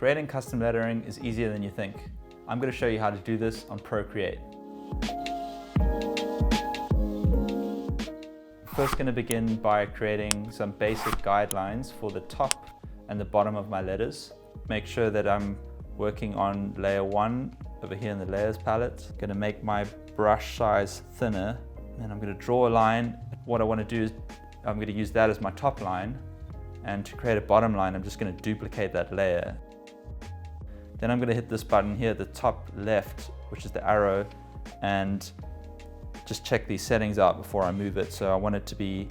Creating custom lettering is easier than you think. I'm going to show you how to do this on Procreate. First going to begin by creating some basic guidelines for the top and the bottom of my letters. Make sure that I'm working on layer 1 over here in the layers palette. I'm going to make my brush size thinner, and I'm going to draw a line. What I want to do is I'm going to use that as my top line, and to create a bottom line I'm just going to duplicate that layer. Then I'm going to hit this button here at the top left, which is the arrow, and just check these settings out before I move it. So I want it to be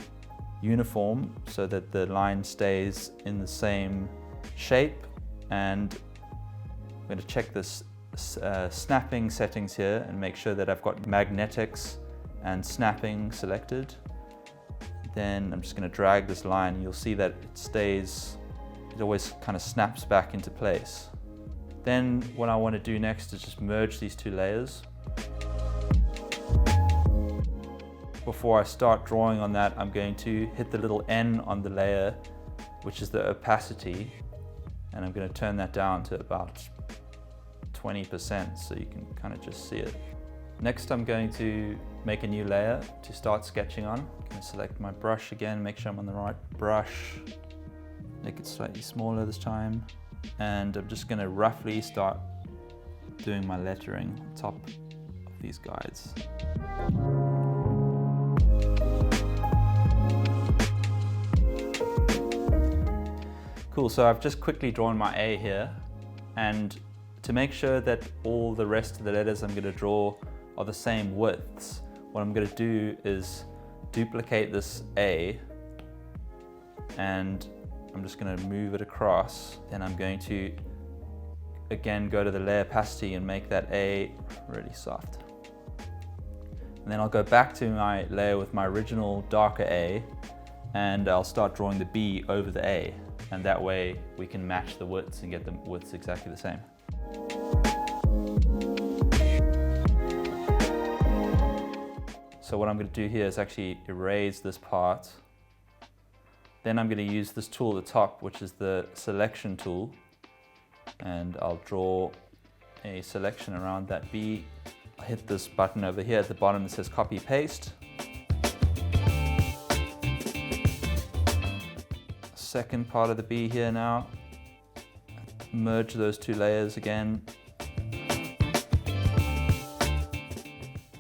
uniform so that the line stays in the same shape, and I'm going to check this snapping settings here and make sure that I've got magnetics and snapping selected. Then I'm just going to drag this line, and you'll see that it always kind of snaps back into place. Then what I want to do next is just merge these two layers. Before I start drawing on that, I'm going to hit the little N on the layer, which is the opacity, and I'm going to turn that down to about 20% so you can kind of just see it. Next I'm going to make a new layer to start sketching on. I'm going to select my brush again, make sure I'm on the right brush, make it slightly smaller this time, and I'm just going to roughly start doing my lettering on top of these guides. Cool, so I've just quickly drawn my A here, and to make sure that all the rest of the letters I'm going to draw are the same widths, what I'm going to do is duplicate this A, and I'm just going to move it across. Then I'm going to again go to the layer opacity and make that A really soft. And then I'll go back to my layer with my original darker A, and I'll start drawing the B over the A, and that way we can match the widths and get the widths exactly the same. So what I'm going to do here is actually erase this part. Then I'm going to use this tool at the top, which is the selection tool, and I'll draw a selection around that B. I'll hit this button over here at the bottom that says copy paste. Second part of the B here now. Merge those two layers again.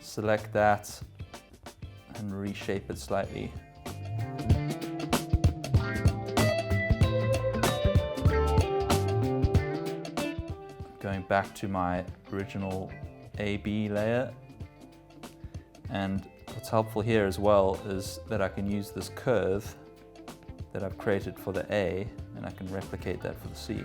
Select that and reshape it slightly. Going back to my original AB layer, and what's helpful here as well is that I can use this curve that I've created for the A, and I can replicate that for the C.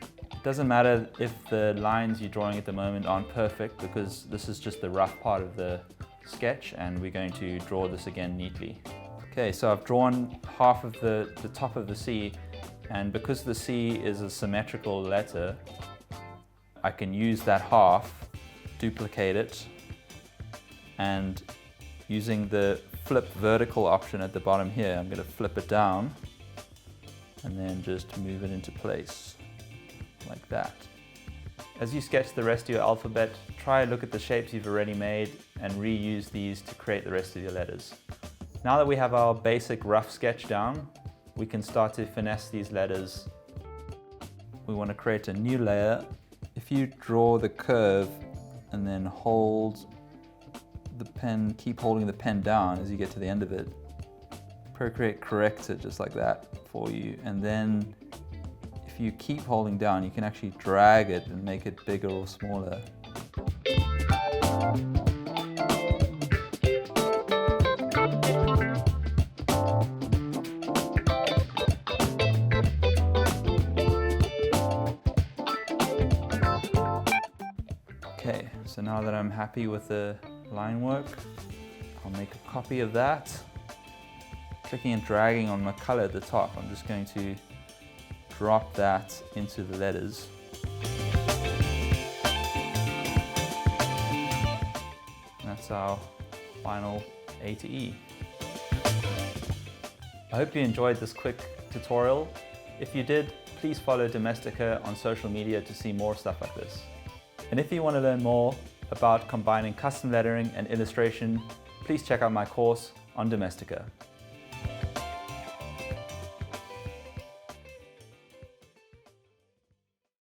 It doesn't matter if the lines you're drawing at the moment aren't perfect, because this is just the rough part of the sketch, and we're going to draw this again neatly. Okay, so I've drawn half of the top of the C, and because the C is a symmetrical letter, I can use that half, duplicate it, and using the flip vertical option at the bottom here, I'm going to flip it down and then just move it into place like that. As you sketch the rest of your alphabet, try and look at the shapes you've already made and reuse these to create the rest of your letters. Now that we have our basic rough sketch down, we can start to finesse these letters. We want to create a new layer. If you draw the curve and then hold the pen, keep holding the pen down as you get to the end of it, Procreate corrects it just like that for you. And then if you keep holding down, you can actually drag it and make it bigger or smaller. Okay, so now that I'm happy with the line work, I'll make a copy of that. Clicking and dragging on my color at the top, I'm just going to drop that into the letters. And that's our final A to E. I hope you enjoyed this quick tutorial. If you did, please follow Domestika on social media to see more stuff like this. And if you want to learn more about combining custom lettering and illustration, please check out my course on Domestika.